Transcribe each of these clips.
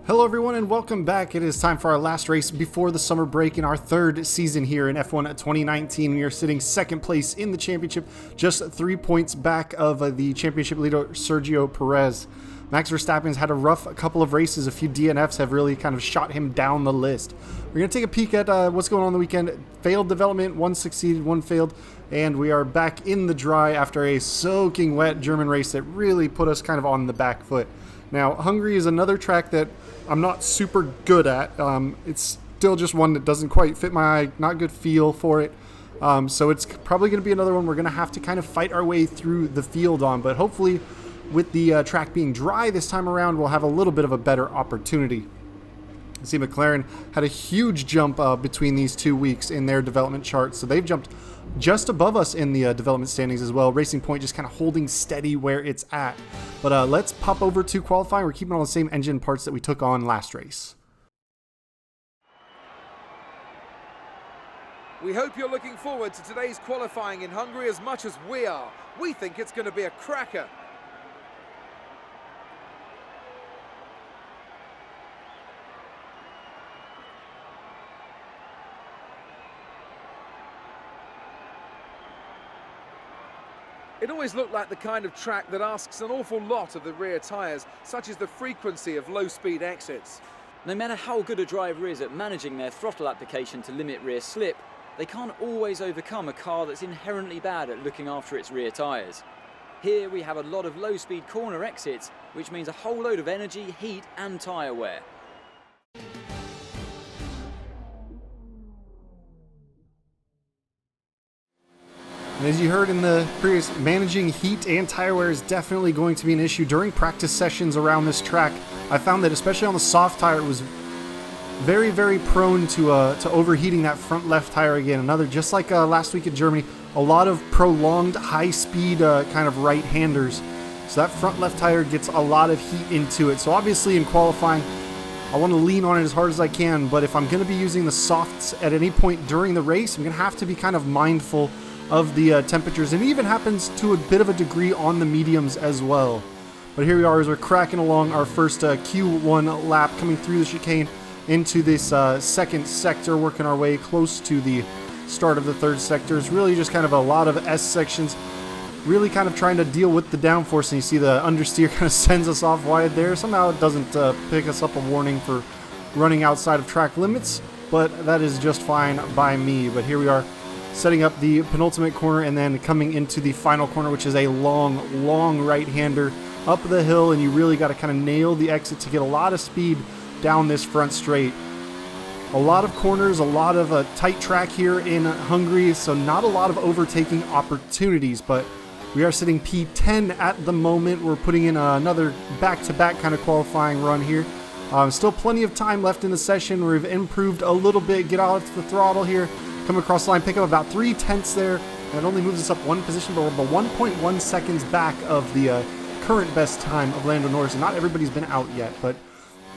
Hello everyone and welcome back. It is time for our last race before the summer break in our third season here in F1 2019. We are sitting second place in the championship, just 3 points back of the championship leader Sergio Perez. Max Verstappen's had a rough couple of races. A few DNFs have really kind of shot him down the list. We're going to take a peek at what's going on the weekend. Failed development, one succeeded, one failed, and we are back in the dry after a soaking wet German race that really put us kind of on the back foot. Now, Hungary is another track that I'm not super good at. It's still just one that doesn't quite fit my eye, not good feel for it. So it's probably going to be another one we're going to have to kind of fight our way through the field on. But hopefully with the track being dry this time around, we'll have a little bit of a better opportunity. You see McLaren had a huge jump between these 2 weeks in their development chart. So they've jumped just above us in the development standings as well. Racing Point just kind of holding steady where it's at. But let's pop over to qualifying. We're keeping all the same engine parts that we took on last race. We hope you're looking forward to today's qualifying in Hungary as much as we are. We think it's going to be a cracker. It always looked like the kind of track that asks an awful lot of the rear tyres, such as the frequency of low-speed exits. No matter how good a driver is at managing their throttle application to limit rear slip, they can't always overcome a car that's inherently bad at looking after its rear tyres. Here we have a lot of low-speed corner exits, which means a whole load of energy, heat and tyre wear. And as you heard in the previous, managing heat and tire wear is definitely going to be an issue during practice sessions around this track. I found that especially on the soft tire, it was very, very prone to overheating that front left tire again. Another, just like last week in Germany, a lot of prolonged high-speed kind of right-handers. So that front left tire gets a lot of heat into it. So obviously in qualifying, I want to lean on it as hard as I can. But if I'm going to be using the softs at any point during the race, I'm going to have to be kind of mindful of the temperatures, and it even happens to a bit of a degree on the mediums as well. But here we are as we're cracking along our first Q1 lap, coming through the chicane into this second sector, working our way close to the start of the third sector. It's really just kind of a lot of S sections, really kind of trying to deal with the downforce, and you see the understeer kind of sends us off wide there. Somehow it doesn't pick us up a warning for running outside of track limits, but that is just fine by me. But here we are, setting up the penultimate corner and then coming into the final corner, which is a long right-hander up the hill, and you really got to kind of nail the exit to get a lot of speed down this front straight. A lot of corners, a lot of a tight track here in Hungary, so not a lot of overtaking opportunities, but we are sitting P10 at the moment. We're putting in another back-to-back kind of qualifying run here. Still plenty of time left in the session. We've improved a little bit, get out the throttle here, come across the line, pick up about 3/10 there. That only moves us up one position, but we're about 1.1 seconds back of the current best time of Lando Norris. And not everybody's been out yet, but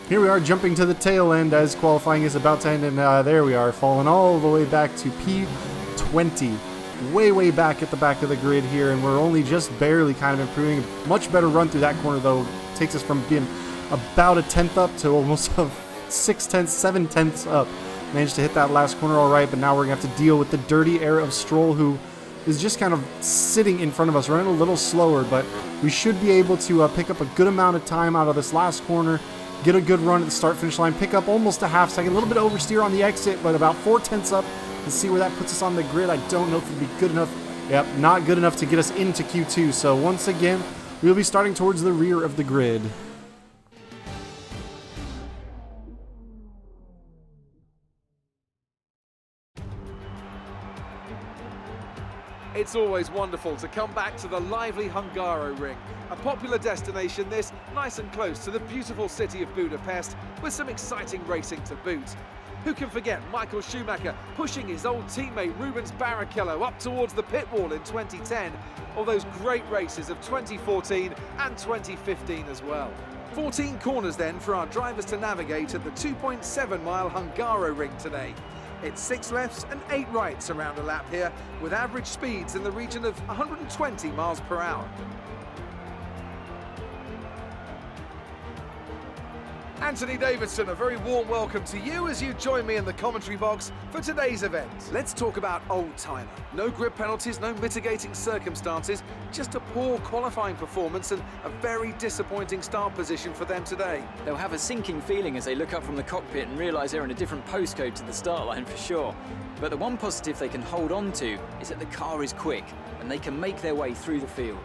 here we are jumping to the tail end as qualifying is about to end. And there we are, falling all the way back to P20. Way back at the back of the grid here, and we're only just barely kind of improving. Much better run through that corner, though. Takes us from being about a tenth up to almost 6/10, 7/10 up. Managed to hit that last corner all right, but now we're going to have to deal with the dirty air of Stroll, who is just kind of sitting in front of us, running a little slower, but we should be able to pick up a good amount of time out of this last corner, get a good run at the start-finish line, pick up almost a half second, a little bit of oversteer on the exit, but about 4/10 up. Let's see where that puts us on the grid. I don't know if it'll be good enough. Yep, not good enough to get us into Q2, so once again, we'll be starting towards the rear of the grid. It's always wonderful to come back to the lively Hungaroring. A popular destination this, nice and close to the beautiful city of Budapest, with some exciting racing to boot. Who can forget Michael Schumacher pushing his old teammate Rubens Barrichello up towards the pit wall in 2010, or those great races of 2014 and 2015 as well. 14 corners then for our drivers to navigate at the 2.7-mile Hungaroring today. It's 6 lefts and 8 rights around a lap here, with average speeds in the region of 120 miles per hour. Anthony Davidson, a very warm welcome to you as you join me in the commentary box for today's event. Let's talk about Old Timer. No grid penalties, no mitigating circumstances, just a poor qualifying performance and a very disappointing start position for them today. They'll have a sinking feeling as they look up from the cockpit and realise they're in a different postcode to the start line for sure. But the one positive they can hold on to is that the car is quick and they can make their way through the field.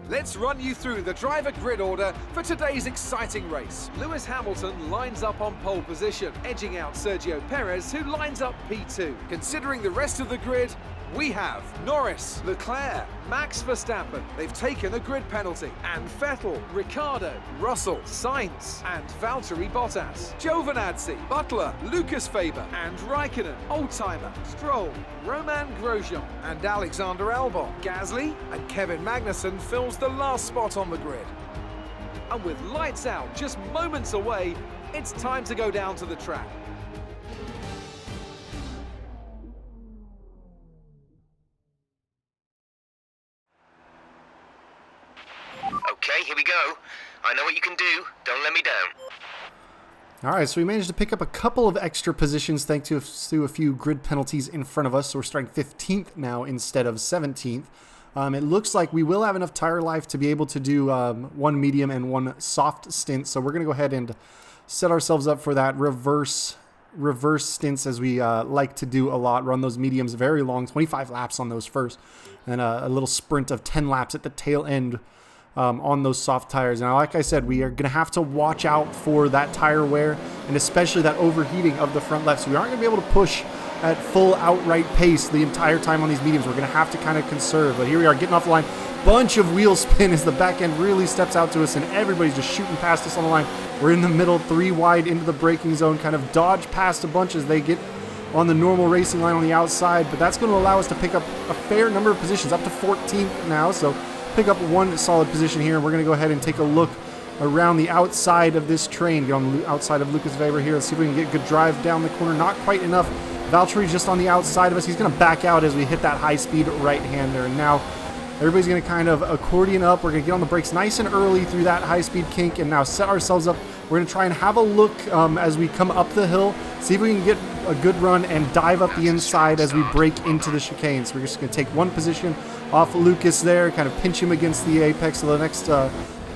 Let's run you through the driver grid order for today's exciting race. Lewis Hamilton lines up on pole position, edging out Sergio Perez, who lines up P2. Considering the rest of the grid, we have Norris, Leclerc, Max Verstappen. They've taken a grid penalty. And Vettel, Ricciardo, Russell, Sainz, and Valtteri Bottas. Giovinazzi, Butler, Lucas Faber, and Raikkonen. Oldtimer, Stroll, Romain Grosjean, and Alexander Albon. Gasly and Kevin Magnussen fills the last spot on the grid. And with lights out just moments away, it's time to go down to the track. Okay, here we go. I know what you can do. Don't let me down. Alright, so we managed to pick up a couple of extra positions thanks to a few grid penalties in front of us. So we're starting 15th now instead of 17th. It looks like we will have enough tire life to be able to do one medium and one soft stint. So we're going to go ahead and set ourselves up for that reverse stints as we like to do a lot. Run those mediums very long, 25 laps on those first. And a little sprint of 10 laps at the tail end on those soft tires. Now, like I said, we are going to have to watch out for that tire wear and especially that overheating of the front left. So we aren't going to be able to push at full outright pace the entire time on these mediums. We're going to have to kind of conserve. But here we are getting off the line. Bunch of wheel spin as the back end really steps out to us and everybody's just shooting past us on the line. We're in the middle, 3 wide into the braking zone, kind of dodge past a bunch as they get on the normal racing line on the outside. But that's going to allow us to pick up a fair number of positions, up to 14th now. So pick up one solid position here, and we're going to go ahead and take a look around the outside of this train. Get on the outside of Lucas Weber here. Let's see if we can get a good drive down the corner. Not quite enough. Valtteri just on the outside of us. He's going to back out as we hit that high-speed right-hander. And now everybody's going to kind of accordion up. We're going to get on the brakes nice and early through that high-speed kink and now set ourselves up. We're going to try and have a look as we come up the hill, see if we can get a good run and dive up the inside as we break into the chicane. So we're just going to take one position off Lucas there, kind of pinch him against the apex of the next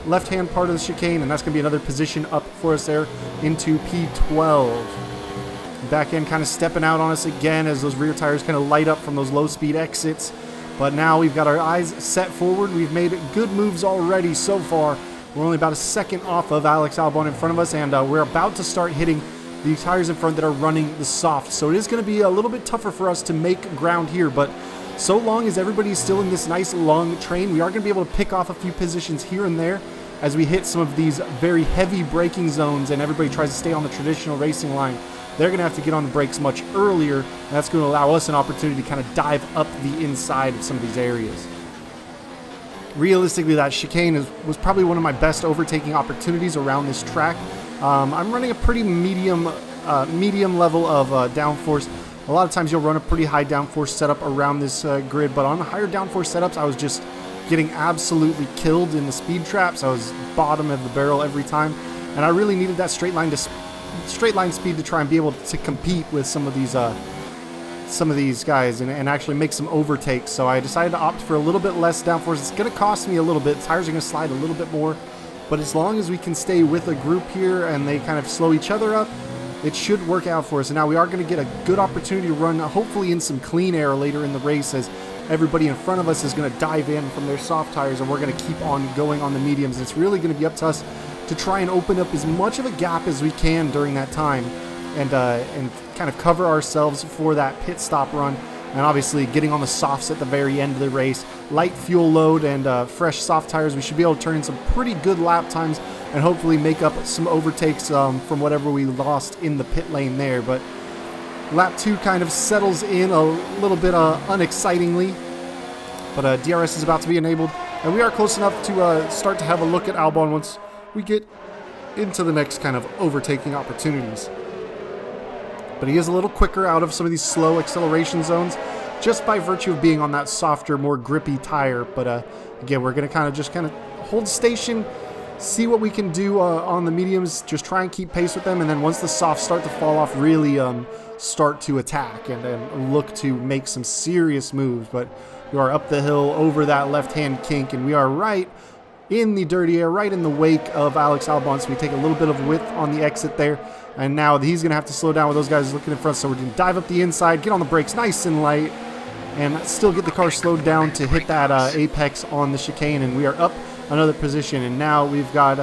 left-hand part of the chicane, and that's going to be another position up for us there into P12. Back end kind of stepping out on us again as those rear tires kind of light up from those low-speed exits. But now we've got our eyes set forward. We've made good moves already so far. We're only about a second off of Alex Albon in front of us, and we're about to start hitting the tires in front that are running the soft. So it is going to be a little bit tougher for us to make ground here, but so long as everybody's still in this nice long train, we are going to be able to pick off a few positions here and there as we hit some of these very heavy braking zones and everybody tries to stay on the traditional racing line. They're going to have to get on the brakes much earlier, and that's going to allow us an opportunity to kind of dive up the inside of some of these areas. Realistically, that chicane was probably one of my best overtaking opportunities around this track. I'm running a pretty medium level of downforce. A lot of times you'll run a pretty high downforce setup around this grid, but on the higher downforce setups, I was just getting absolutely killed in the speed traps. I was bottom of the barrel every time, and I really needed that straight line speed to try and be able to compete with some of these guys and actually make some overtakes. So I decided to opt for a little bit less downforce. It's going to cost me a little bit. Tires are going to slide a little bit more, but as long as we can stay with a group here and they kind of slow each other up, it should work out for us. And now we are going to get a good opportunity to run, hopefully in some clean air later in the race, as everybody in front of us is going to dive in from their soft tires, and we're going to keep on going on the mediums. It's really going to be up to us to try and open up as much of a gap as we can during that time and kind of cover ourselves for that pit stop run. And obviously getting on the softs at the very end of the race, light fuel load and fresh soft tires, we should be able to turn in some pretty good lap times and hopefully make up some overtakes from whatever we lost in the pit lane there. But lap 2 kind of settles in a little bit unexcitingly, but DRS is about to be enabled, and we are close enough to start to have a look at Albon once we get into the next kind of overtaking opportunities. But he is a little quicker out of some of these slow acceleration zones just by virtue of being on that softer, more grippy tire. But again, we're going to kind of hold station, see what we can do on the mediums, just try and keep pace with them, and then once the softs start to fall off, really start to attack and then look to make some serious moves. But we are up the hill over that left-hand kink, and we are right in the dirty air, right in the wake of Alex Albon, so we take a little bit of width on the exit there, and now he's going to have to slow down with those guys looking in front, so we're going to dive up the inside, get on the brakes nice and light, and still get the car slowed down to hit that apex on the chicane, and we are up another position. And now we've got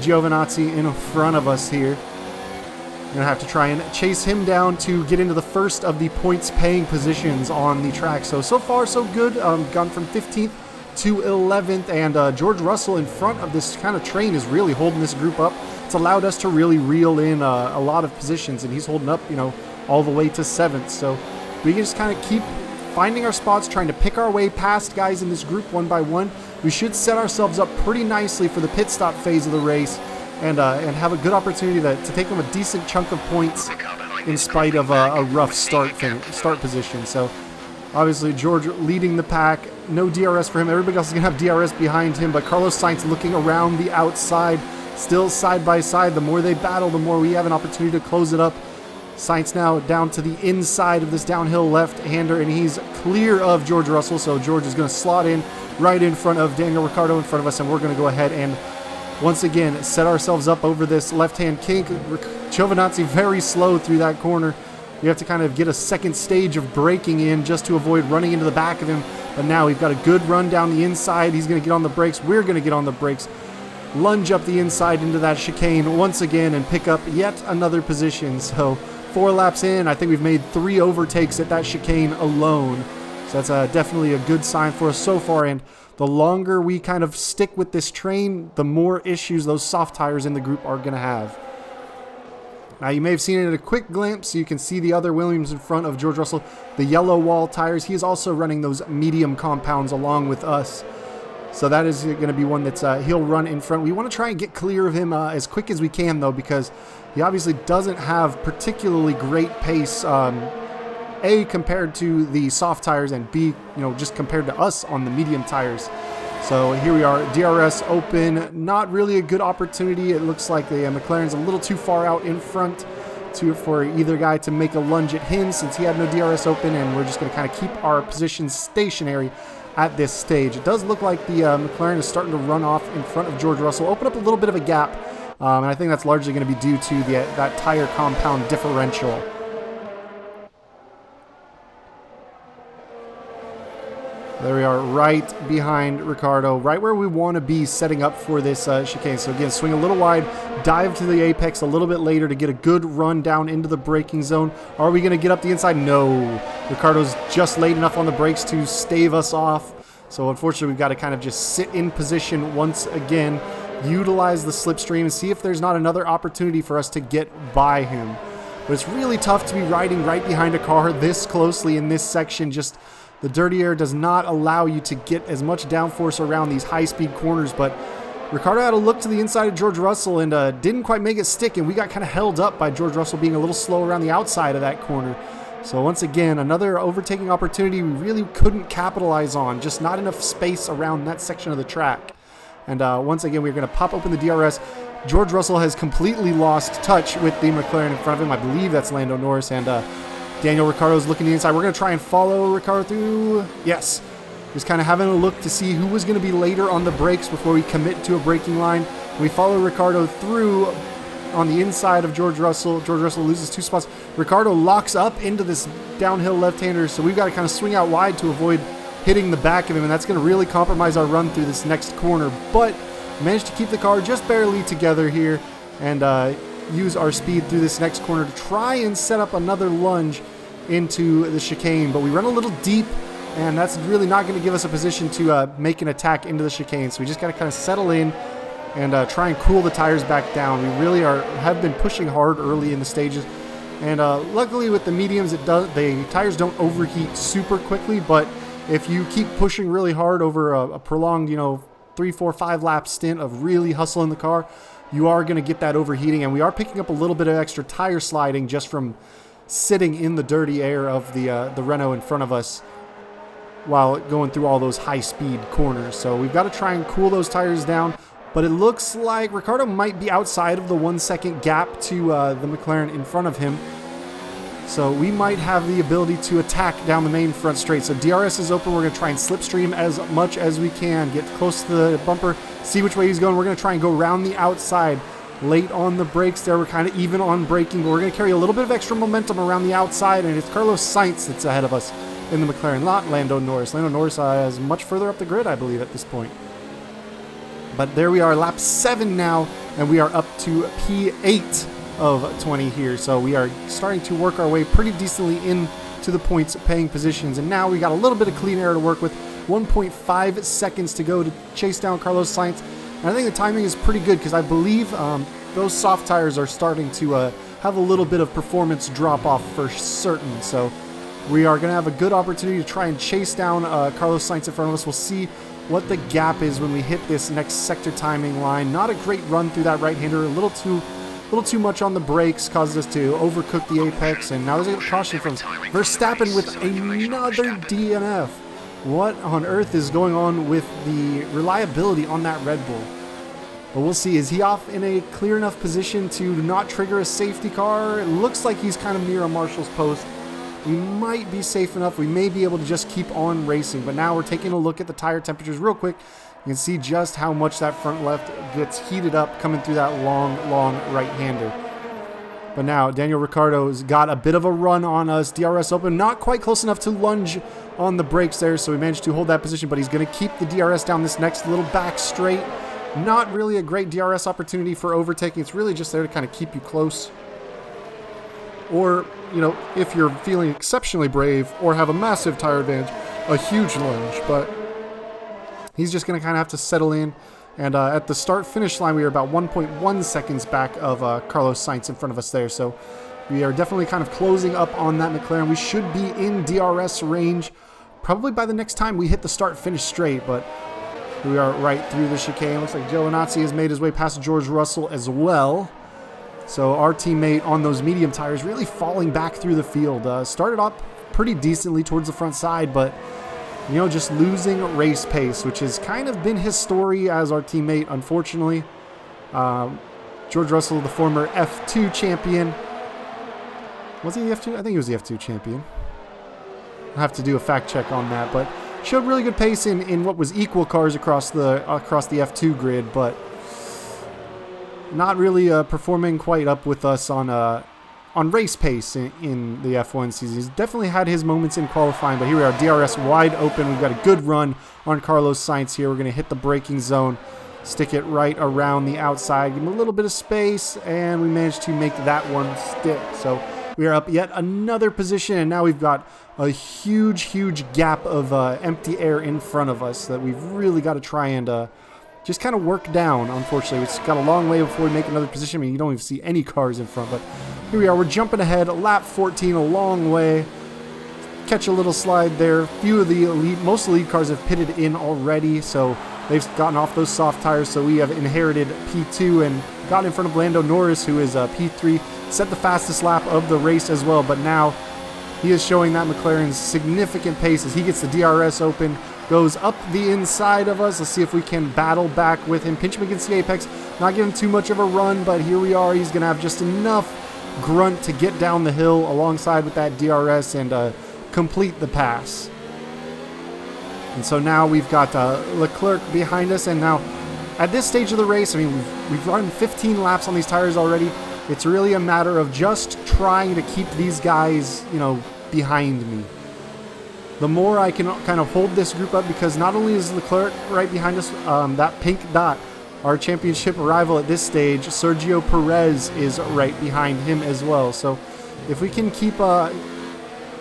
Giovinazzi in front of us here. We're going to have to try and chase him down to get into the first of the points-paying positions on the track. So far, so good. Gone from 15th to 11th, and George Russell in front of this kind of train is really holding this group up. It's allowed us to really reel in a lot of positions, and he's holding up, all the way to 7th. So we can just kind of keep finding our spots, trying to pick our way past guys in this group one by one. We should set ourselves up pretty nicely for the pit stop phase of the race, and have a good opportunity to take them a decent chunk of points in spite of a rough start position. So obviously George leading the pack, no DRS for him. Everybody else is going to have DRS behind him, but Carlos Sainz looking around the outside, still side by side. The more they battle, the more we have an opportunity to close it up. Sainz now down to the inside of this downhill left-hander, and he's clear of George Russell, so George is going to slot in right in front of Daniel Ricciardo in front of us, and we're going to go ahead and once again set ourselves up over this left-hand kink. Giovinazzi very slow through that corner. We have to kind of get a second stage of braking in just to avoid running into the back of him, but now we've got a good run down the inside. He's going to get on the brakes. We're going to get on the brakes, lunge up the inside into that chicane once again, and pick up yet another position. So 4 laps in, I think we've made 3 overtakes at that chicane alone. So that's definitely a good sign for us so far, and the longer we kind of stick with this train, the more issues those soft tires in the group are going to have. Now, you may have seen it at a quick glimpse. You can see the other Williams in front of George Russell, the yellow wall tires. He is also running those medium compounds along with us. So that is going to be one that's he'll run in front. We want to try and get clear of him as quick as we can, though, because he obviously doesn't have particularly great pace, A, compared to the soft tires, and B, just compared to us on the medium tires. So here we are, DRS open, not really a good opportunity. It looks like the McLaren's a little too far out in front for either guy to make a lunge at him since he had no DRS open, and we're just going to kind of keep our positions stationary at this stage. It does look like the McLaren is starting to run off in front of George Russell, open up a little bit of a gap, and I think that's largely going to be due to that tire compound differential. There we are, right behind Ricciardo, right where we want to be setting up for this chicane. So again, swing a little wide, dive to the apex a little bit later to get a good run down into the braking zone. Are we going to get up the inside? No. Ricciardo's just late enough on the brakes to stave us off. So unfortunately, we've got to kind of just sit in position once again, utilize the slipstream, and see if there's not another opportunity for us to get by him. But it's really tough to be riding right behind a car this closely in this section. Just the dirty air does not allow you to get as much downforce around these high-speed corners, but Ricciardo had a look to the inside of George Russell and didn't quite make it stick, and we got kind of held up by George Russell being a little slow around the outside of that corner. So once again, another overtaking opportunity we really couldn't capitalize on, just not enough space around that section of the track. And once again, we're going to pop open the DRS. George Russell has completely lost touch with the McLaren in front of him. I believe that's Lando Norris, and Daniel Ricciardo's looking to the inside. We're going to try and follow Ricciardo through. Yes. Just kind of having a look to see who was going to be later on the brakes before we commit to a braking line. We follow Ricciardo through on the inside of George Russell. George Russell loses 2 spots. Ricciardo locks up into this downhill left-hander, so we've got to kind of swing out wide to avoid hitting the back of him, and that's going to really compromise our run through this next corner. But managed to keep the car just barely together here and use our speed through this next corner to try and set up another lunge into the chicane. But we run a little deep, and that's really not going to give us a position to make an attack into the chicane. So we just got to kind of settle in and try and cool the tires back down. We really have been pushing hard early in the stages. And luckily with the mediums, the tires don't overheat super quickly, but if you keep pushing really hard over a prolonged, 3, 4, 5 lap stint of really hustling the car, you are going to get that overheating, and we are picking up a little bit of extra tire sliding just from sitting in the dirty air of the Renault in front of us. while going through all those high-speed corners. So we've got to try and cool those tires down. But it looks like Ricciardo might be outside of the 1 second gap to the McLaren in front of him. So we might have the ability to attack down the main front straight. So DRS is open. We're going to try and slipstream as much as we can. Get close to the bumper, see which way he's going. We're going to try and go around the outside. Late on the brakes there. We're kind of even on braking, but we're going to carry a little bit of extra momentum around the outside, and it's Carlos Sainz that's ahead of us in the McLaren, not Lando Norris. Lando Norris is much further up the grid, I believe, at this point. But there we are, lap 7 now, and we are up to P8 of 20 here. So we are starting to work our way pretty decently into the points paying positions. And now we got a little bit of clean air to work with. 1.5 seconds to go to chase down Carlos Sainz. And I think the timing is pretty good because I believe those soft tires are starting to have a little bit of performance drop off for certain. So we are going to have a good opportunity to try and chase down Carlos Sainz in front of us. We'll see what the gap is when we hit this next sector timing line. Not a great run through that right-hander. A little too much on the brakes, caused us to overcook the apex. And now there's a caution from Verstappen with another DNF. What on earth is going on with the reliability on that Red Bull? But we'll see. Is he off in a clear enough position to not trigger a safety car? It looks like he's kind of near a marshal's post. We might be safe enough. We may be able to just keep on racing. But now we're taking a look at the tire temperatures real quick. You can see just how much that front left gets heated up coming through that long right-hander. But now Daniel Ricciardo's got a bit of a run on us. DRS open, not quite close enough to lunge on the brakes there, so we managed to hold that position, but he's going to keep the DRS down this next little back straight. Not really a great DRS opportunity for overtaking. It's really just there to kind of keep you close. Or, you know, if you're feeling exceptionally brave or have a massive tire advantage, a huge lunge. But he's just going to kind of have to settle in. And at the start-finish line, we are about 1.1 seconds back of Carlos Sainz in front of us there. So we are definitely kind of closing up on that McLaren. We should be in DRS range probably by the next time we hit the start-finish straight. But we are right through the chicane. Looks like Giovinazzi has made his way past George Russell as well. So our teammate on those medium tires really falling back through the field. Started up pretty decently towards the front side, but you know, just losing race pace, which has kind of been his story as our teammate, unfortunately. George Russell, the former F2 champion. Was he the F2? I think he was the F2 champion. I'll have to do a fact check on that, but showed really good pace in what was equal cars across the F2 grid, but not really performing quite up with us on race pace in the F1 season. He's definitely had his moments in qualifying, but here we are, DRS wide open. We've got a good run on Carlos Sainz here. We're going to hit the braking zone, stick it right around the outside, give him a little bit of space, and we managed to make that one stick. So we are up yet another position, and now we've got a huge gap of empty air in front of us that we've really got to try and just kind of work down. Unfortunately, it's got a long way before we make another position. I mean, you don't even see any cars in front, but here we are. We're jumping ahead. Lap 14, a long way. Catch a little slide there. Few of the lead, most of the lead cars have pitted in already, so they've gotten off those soft tires. So we have inherited P2 and got in front of Lando Norris, who is P3. Set the fastest lap of the race as well, but now he is showing that McLaren's significant pace as he gets the DRS open. Goes up the inside of us. Let's see if we can battle back with him. Pinch him against the apex. Not give him too much of a run, but here we are. He's going to have just enough grunt to get down the hill alongside with that DRS and complete the pass. And so now we've got Leclerc behind us. And now at this stage of the race, I mean, we've run 15 laps on these tires already. It's really a matter of just trying to keep these guys, you know, behind me. The more I can kind of hold this group up, because not only is Leclerc right behind us, that pink dot, our championship rival at this stage, Sergio Perez, is right behind him as well. So if we can keep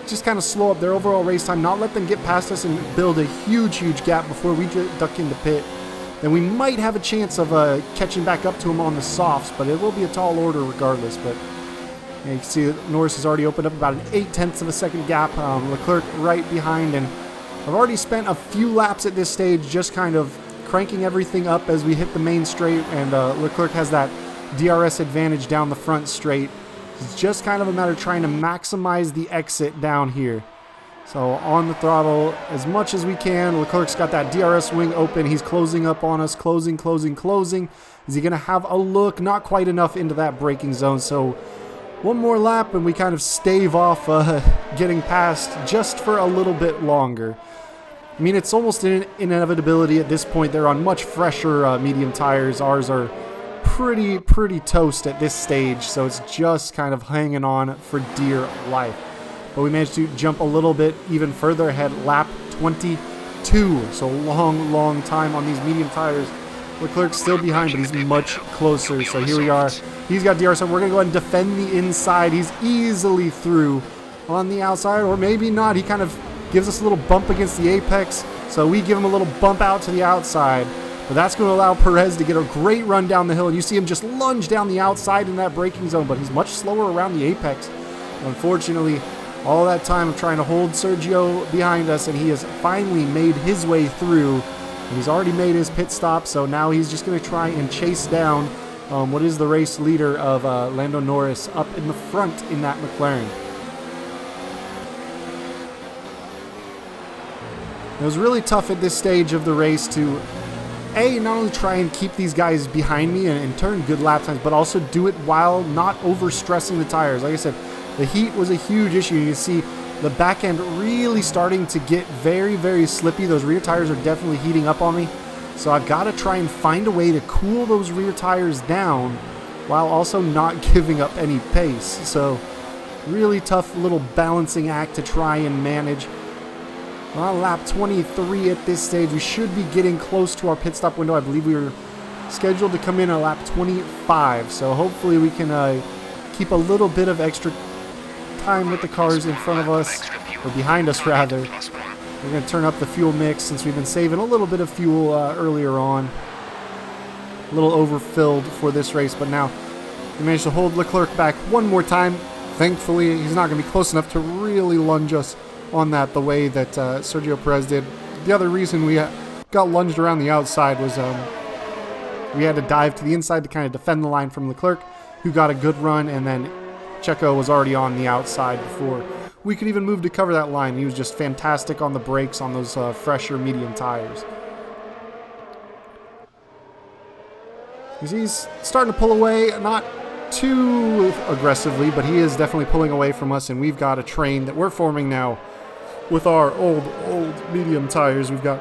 just kind of slow up their overall race time, not let them get past us and build a huge gap before we duck into pit, then we might have a chance of catching back up to him on the softs, but it will be a tall order regardless. But you can see that Norris has already opened up about an 0.8 of a second gap. Leclerc right behind, and I've already spent a few laps at this stage just kind of cranking everything up as we hit the main straight, and Leclerc has that DRS advantage down the front straight. It's just kind of a matter of trying to maximize the exit down here. So on the throttle as much as we can. Leclerc's got that DRS wing open. He's closing up on us. Closing. Is he going to have a look? Not quite enough into that braking zone. So one more lap and we kind of stave off getting past just for a little bit longer. I mean, it's almost an inevitability at this point. They're on much fresher medium tires. Ours are pretty toast at this stage. So it's just kind of hanging on for dear life. But we managed to jump a little bit even further ahead, lap 22. So long time on these medium tires. Leclerc's still behind, but he's much closer. So here we are. He's got DRS. So we're going to go ahead and defend the inside. He's easily through on the outside, or maybe not. He kind of gives us a little bump against the apex. So we give him a little bump out to the outside. But that's going to allow Perez to get a great run down the hill. And you see him just lunge down the outside in that braking zone, but he's much slower around the apex. Unfortunately, all that time of trying to hold Sergio behind us, and he has finally made his way through. And he's already made his pit stop, so now he's just going to try and chase down what is the race leader of Lando Norris up in the front in that McLaren. It was really tough at this stage of the race to not only try and keep these guys behind me and turn good lap times, but also do it while not overstressing the tires. Like I said, the heat was a huge issue. You can see the back end really starting to get very slippy. Those rear tires are definitely heating up on me. So I've got to try and find a way to cool those rear tires down while also not giving up any pace. So really tough little balancing act to try and manage. We're on lap 23 at this stage. We should be getting close to our pit stop window. I believe we were scheduled to come in at lap 25. So hopefully we can keep a little bit of extra time with the cars in front of us, or behind us rather. We're going to turn up the fuel mix since we've been saving a little bit of fuel earlier on. A little overfilled for this race, but now we managed to hold Leclerc back one more time. Thankfully, he's not going to be close enough to really lunge us on that the way that Sergio Perez did. The other reason we got lunged around the outside was we had to dive to the inside to kind of defend the line from Leclerc, who got a good run, and then Checo was already on the outside before we could even move to cover that line. He was just fantastic on the brakes on those fresher medium tires. He's starting to pull away, not too aggressively, but he is definitely pulling away from us, and we've got a train that we're forming now with our old medium tires. We've got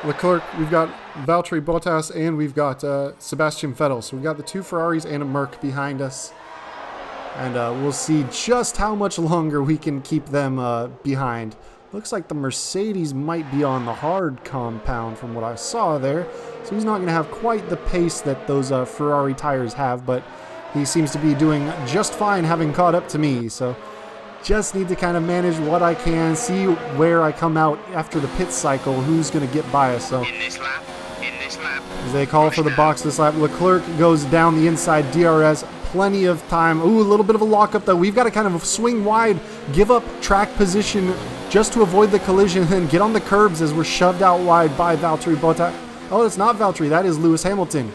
Leclerc, we've got Valtteri Bottas, and we've got Sebastian Vettel. So we've got the two Ferraris and a Merc behind us. And we'll see just how much longer we can keep them behind. Looks like the Mercedes might be on the hard compound from what I saw there. So he's not going to have quite the pace that those Ferrari tires have, but he seems to be doing just fine having caught up to me. So just need to kind of manage what I can, see where I come out after the pit cycle, who's going to get by us. So In this lap, as they call for the box this lap, Leclerc goes down the inside, DRS, plenty of time. Ooh, a little bit of a lockup though. We've got to kind of swing wide, give up track position just to avoid the collision, and then get on the curbs as we're shoved out wide by Valtteri Bottas. Oh, it's not Valtteri, that is Lewis Hamilton,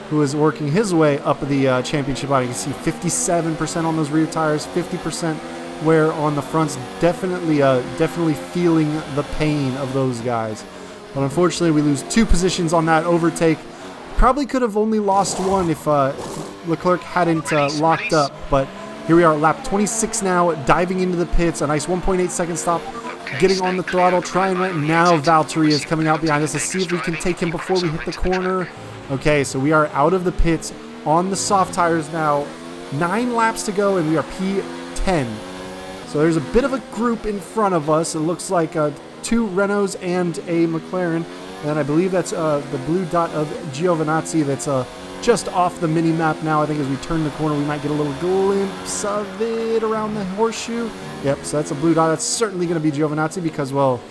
who is working his way up the championship line. You can see 57% on those rear tires, 50% wear on the fronts. Definitely feeling the pain of those guys. But unfortunately, we lose 2 positions on that overtake. Probably could have only lost 1 if Leclerc hadn't locked up. But here we are at lap 26 now, diving into the pits. A nice 1.8 second stop, getting on the throttle, trying right now. Valtteri is coming out behind us. Let's see if we can take him before we hit the corner. Okay, so we are out of the pits on the soft tires now. 9 laps to go, and we are P10. So there's a bit of a group in front of us. It looks like 2 Renaults and a McLaren. And I believe that's the blue dot of Giovinazzi that's just off the mini-map now. I think as we turn the corner, we might get a little glimpse of it around the horseshoe. Yep, so that's a blue dot. That's certainly going to be Giovinazzi because, well,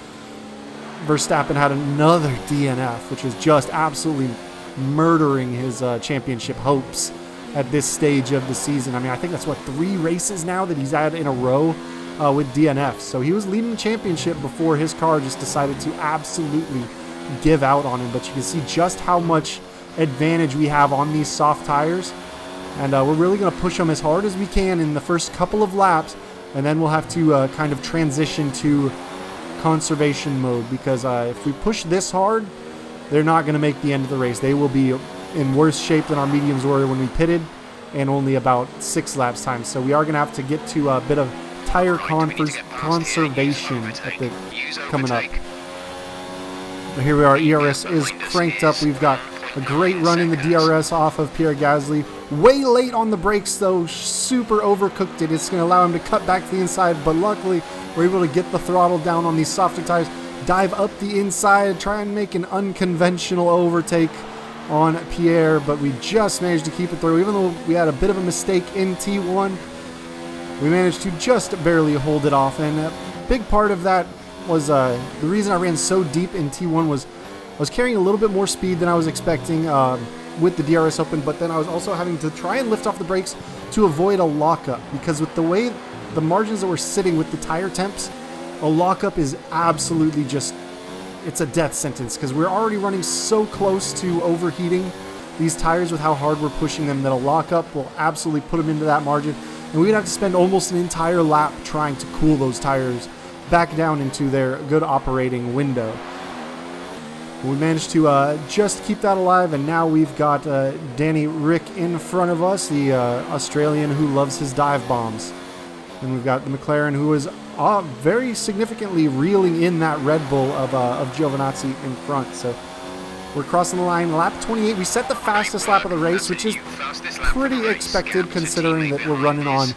Verstappen had another DNF, which was just absolutely murdering his championship hopes at this stage of the season. I mean, I think that's, 3 races now that he's had in a row with DNF. So he was leading the championship before his car just decided to absolutely give out on him. But you can see just how much advantage we have on these soft tires. And we're really going to push them as hard as we can in the first couple of laps and then we'll have to kind of transition to conservation mode, because if we push this hard, they're not going to make the end of the race. They will be in worse shape than our mediums were when we pitted, and only about 6 laps time. So we are going to have to get to a bit of tire conservation coming up. But here we are. ERS is cranked up. We've got a great run in the DRS off of Pierre Gasly. Way late on the brakes, though. Super overcooked it. It's going to allow him to cut back to the inside, but luckily we're able to get the throttle down on these softer tires, dive up the inside, try and make an unconventional overtake on Pierre, but we just managed to keep it through. Even though we had a bit of a mistake in T1, we managed to just barely hold it off, and a big part of that was the reason I ran so deep in T1 was I was carrying a little bit more speed than I was expecting with the DRS open, but then I was also having to try and lift off the brakes to avoid a lockup, because with the way the margins that were sitting with the tire temps, a lockup is absolutely just, it's a death sentence, because we're already running so close to overheating these tires with how hard we're pushing them that a lockup will absolutely put them into that margin, and we'd have to spend almost an entire lap trying to cool those tires back down into their good operating window. We managed to just keep that alive, and now we've got Danny Rick in front of us, the Australian who loves his dive bombs. And we've got the McLaren, who is very significantly reeling in that Red Bull of Giovinazzi in front. So we're crossing the line. Lap 28, we set the fastest lap of the race, which is pretty expected considering that we're running on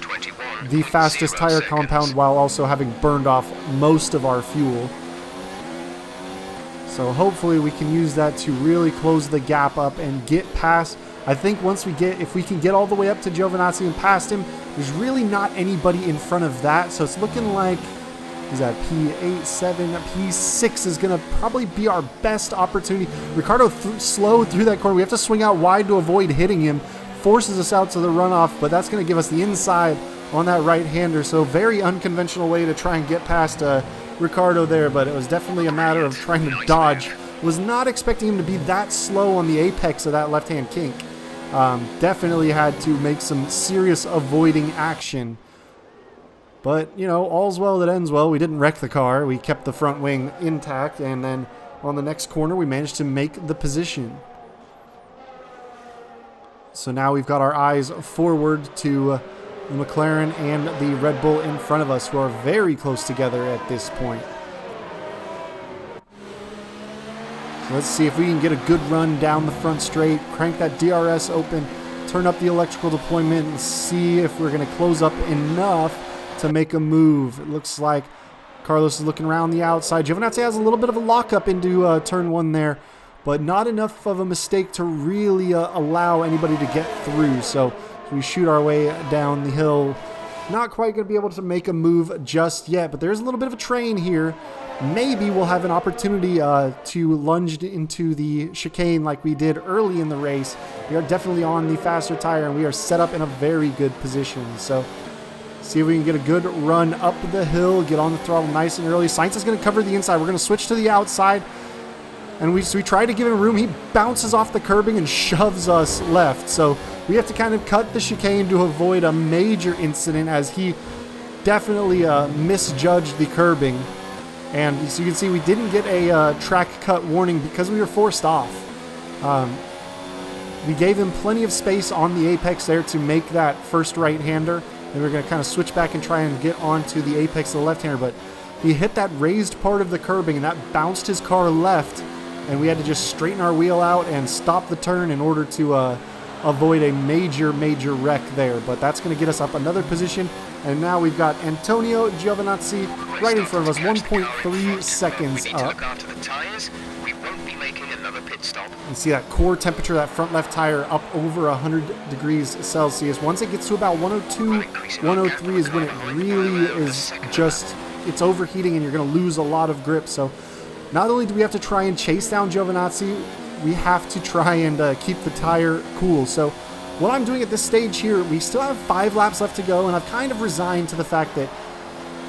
the fastest tire compound while also having burned off most of our fuel. So hopefully we can use that to really close the gap up and get past. I think if we can get all the way up to Giovinazzi and past him, there's really not anybody in front of that. So it's looking like, is that P8, 7, P6 is going to probably be our best opportunity. Ricardo slowed through that corner. We have to swing out wide to avoid hitting him. Forces us out to the runoff, but that's going to give us the inside on that right-hander. So very unconventional way to try and get past Ricardo there, but it was definitely a matter of trying to dodge. Was not expecting him to be that slow on the apex of that left-hand kink. Definitely had to make some serious avoiding action. But, you know, all's well that ends well. We didn't wreck the car. We kept the front wing intact, and then on the next corner we managed to make the position. So now we've got our eyes forward to the McLaren and the Red Bull in front of us, who are very close together at this point. So let's see if we can get a good run down the front straight, crank that DRS open, turn up the electrical deployment, and see if we're going to close up enough to make a move. It looks like Carlos is looking around the outside. Giovinazzi has a little bit of a lockup into turn 1 there, but not enough of a mistake to really allow anybody to get through. So we shoot our way down the hill. Not quite going to be able to make a move just yet, but there's a little bit of a train here. Maybe we'll have an opportunity to lunge into the chicane like we did early in the race. We are definitely on the faster tire, and we are set up in a very good position. So see if we can get a good run up the hill, get on the throttle nice and early. Sainz is going to cover the inside. We're going to switch to the outside, and we try to give him room. He bounces off the curbing and shoves us left. So we have to kind of cut the chicane to avoid a major incident, as he definitely misjudged the curbing. And so you can see we didn't get a track cut warning because we were forced off. We gave him plenty of space on the apex there to make that first right-hander. And we're going to kind of switch back and try and get onto the apex of the left-hander. But he hit that raised part of the curbing, and that bounced his car left. And we had to just straighten our wheel out and stop the turn in order to avoid a major wreck there. But that's going to get us up another position. And now we've got Antonio Giovinazzi right in front of us, 1.3 seconds up. You see that core temperature, that front left tire up over 100 degrees Celsius. Once it gets to about 102, 103 is when it really is just, it's overheating and you're going to lose a lot of grip. So not only do we have to try and chase down Giovinazzi, we have to try and keep the tire cool. So what I'm doing at this stage here, we still have 5 laps left to go, and I've kind of resigned to the fact that,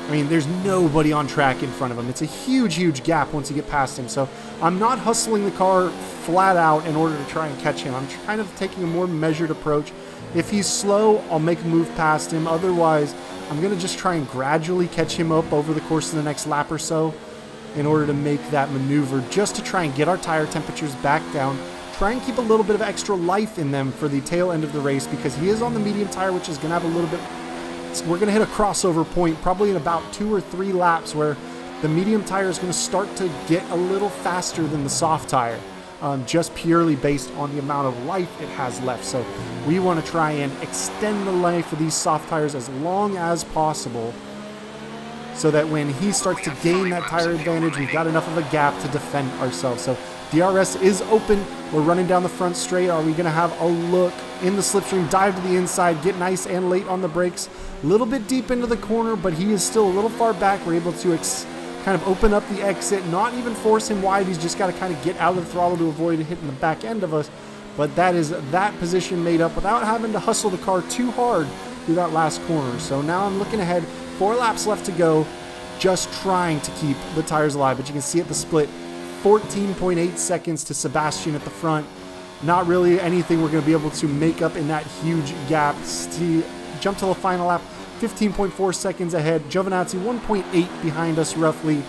I mean, there's nobody on track in front of him. It's a huge gap once you get past him. So I'm not hustling the car flat out in order to try and catch him. I'm kind of taking a more measured approach. If he's slow, I'll make a move past him. Otherwise, I'm going to just try and gradually catch him up over the course of the next lap or so in order to make that maneuver, just to try and get our tire temperatures back down. Try and keep a little bit of extra life in them for the tail end of the race, because he is on the medium tire, which is going to have a little bit... We're going to hit a crossover point probably in about 2 or 3 laps where the medium tire is going to start to get a little faster than the soft tire, just purely based on the amount of life it has left. So we want to try and extend the life of these soft tires as long as possible, so that when he starts to gain that tire advantage, we've got enough of a gap to defend ourselves. So DRS is open. We're running down the front straight. Are we going to have a look in the slipstream, dive to the inside, get nice and late on the brakes? A little bit deep into the corner, but he is still a little far back. We're able to kind of open up the exit, not even force him wide. He's just got to kind of get out of the throttle to avoid hitting the back end of us. But that is that position made up without having to hustle the car too hard through that last corner. So now I'm looking ahead. 4 laps left to go, just trying to keep the tires alive. But you can see at the split, 14.8 seconds to Sebastian at the front. Not really anything we're going to be able to make up in that huge gap. Jump to the final lap, 15.4 seconds ahead. Giovinazzi 1.8 behind us roughly.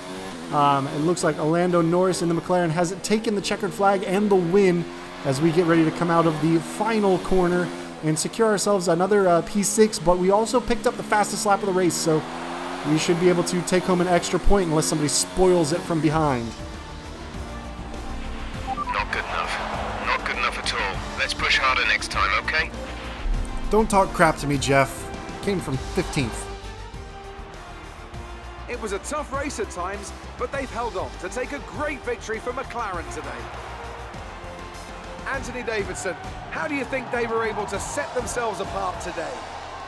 It looks like Lando Norris in the McLaren has taken the checkered flag and the win as we get ready to come out of the final corner and secure ourselves another P6, but we also picked up the fastest lap of the race, so we should be able to take home an extra point unless somebody spoils it from behind. Not good enough. Not good enough at all. Let's push harder next time, okay? Don't talk crap to me, Jeff. Came from 15th. It was a tough race at times, but they've held on to take a great victory for McLaren today. Anthony Davidson, how do you think they were able to set themselves apart today?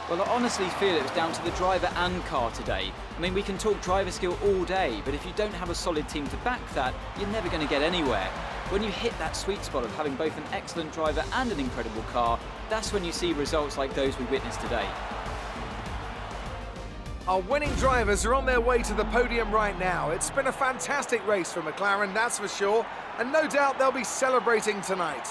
Well, I honestly feel it was down to the driver and car today. I mean, we can talk driver skill all day, but if you don't have a solid team to back that, you're never going to get anywhere. When you hit that sweet spot of having both an excellent driver and an incredible car, that's when you see results like those we witnessed today. Our winning drivers are on their way to the podium right now. It's been a fantastic race for McLaren, that's for sure, and no doubt they'll be celebrating tonight.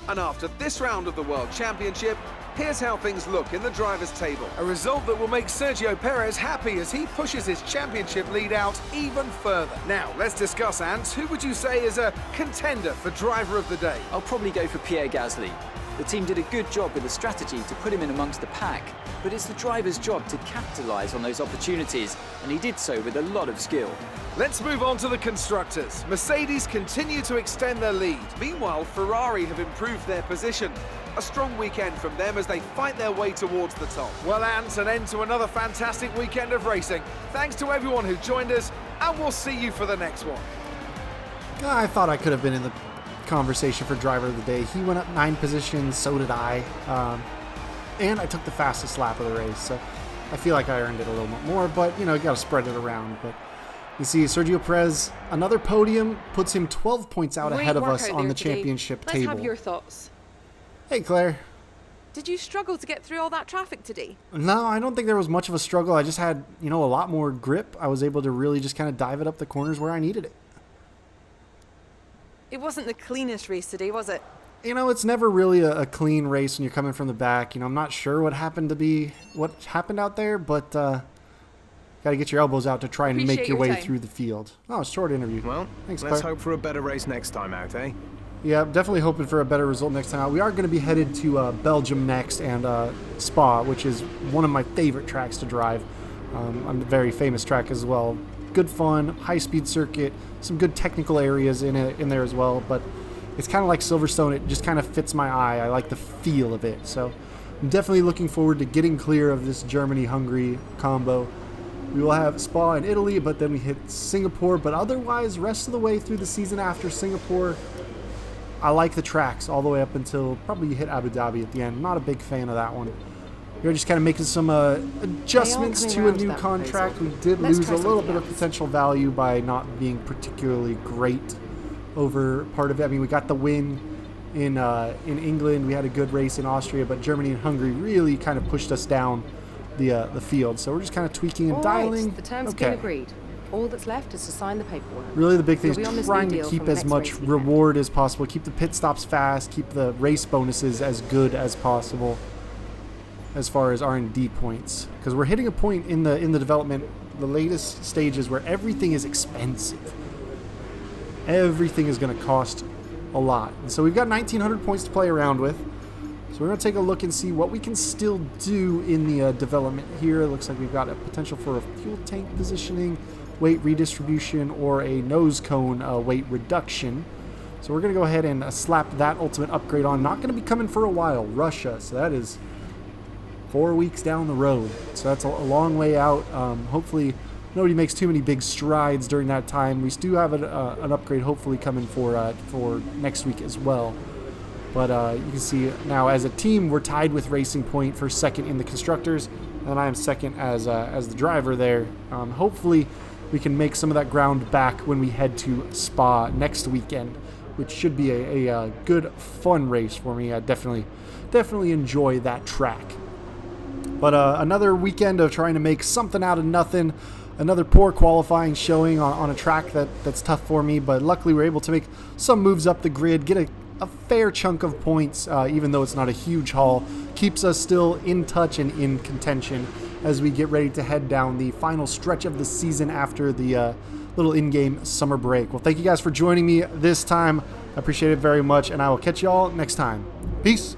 And after this round of the World Championship, here's how things look in the drivers' table. A result that will make Sergio Perez happy as he pushes his championship lead out even further. Now, let's discuss, Ant. Who would you say is a contender for driver of the day? I'll probably go for Pierre Gasly. The team did a good job with the strategy to put him in amongst the pack, but it's the driver's job to capitalise on those opportunities, and he did so with a lot of skill. Let's move on to the constructors. Mercedes continue to extend their lead. Meanwhile, Ferrari have improved their position. A strong weekend from them as they fight their way towards the top. Well, Ant, an end to another fantastic weekend of racing. Thanks to everyone who joined us, and we'll see you for the next one. I thought I could have been in the conversation for driver of the day. He went up 9 positions, so did I. And I took the fastest lap of the race, so I feel like I earned it a little bit more, but, you know, you got to spread it around. But you see, Sergio Perez, another podium, puts him 12 points out ahead of us on the championship table. Let's have your thoughts. Hey, Claire. Did you struggle to get through all that traffic today? No, I don't think there was much of a struggle. I just had, you know, a lot more grip. I was able to really just kind of dive it up the corners where I needed it. It wasn't the cleanest race today, was it? You know, it's never really a clean race when you're coming from the back. You know, I'm not sure what happened out there, but got to get your elbows out to try and make your way through the field. Oh, short interview. Well, thanks, let's Claire. hope for a better race next time out, eh? Yeah, definitely hoping for a better result next time out. We are going to be headed to Belgium next and Spa, which is one of my favorite tracks to drive. A very famous track as well. Good fun, high-speed circuit, some good technical areas in there as well, but it's kind of like Silverstone. It just kind of fits my eye. I like the feel of it, so I'm definitely looking forward to getting clear of this Germany-Hungary combo. We will have Spa in Italy, but then we hit Singapore, but otherwise, rest of the way through the season after Singapore, I like the tracks all the way up until probably you hit Abu Dhabi at the end. Not a big fan of that one. We're just kind of making some adjustments to a new contract. We did lose a little bit of potential value by not being particularly great over part of it. I mean, we got the win in England. We had a good race in Austria, but Germany and Hungary really kind of pushed us down the field. So we're just kind of tweaking and dialing. The terms have been agreed. All that's left is to sign the paperwork. Really the big thing You'll be on is this trying new to deal keep from the as next much race weekend. reward as possible, keep the pit stops fast, keep the race bonuses as good as possible as far as R&D points. Because we're hitting a point in the development, the latest stages, where everything is expensive. Everything is going to cost a lot. And so we've got 1,900 points to play around with. So we're going to take a look and see what we can still do in the development here. It looks like we've got a potential for a fuel tank positioning, weight redistribution, or a nose cone weight reduction. So we're going to go ahead and slap that ultimate upgrade on. Not going to be coming for a while. Russia. So that is 4 weeks down the road. So that's a long way out. Hopefully nobody makes too many big strides during that time. We do have an upgrade hopefully coming for next week as well. But you can see now as a team, we're tied with Racing Point for second in the constructors, and I am second as the driver there. Hopefully, we can make some of that ground back when we head to Spa next weekend, which should be a good, fun race for me. I definitely enjoy that track. But another weekend of trying to make something out of nothing. Another poor qualifying showing on a track that's tough for me, but luckily we're able to make some moves up the grid, get a fair chunk of points, even though it's not a huge haul. Keeps us still in touch and in contention as we get ready to head down the final stretch of the season after the little in-game summer break. Well, thank you guys for joining me this time. I appreciate it very much, and I will catch you all next time. Peace.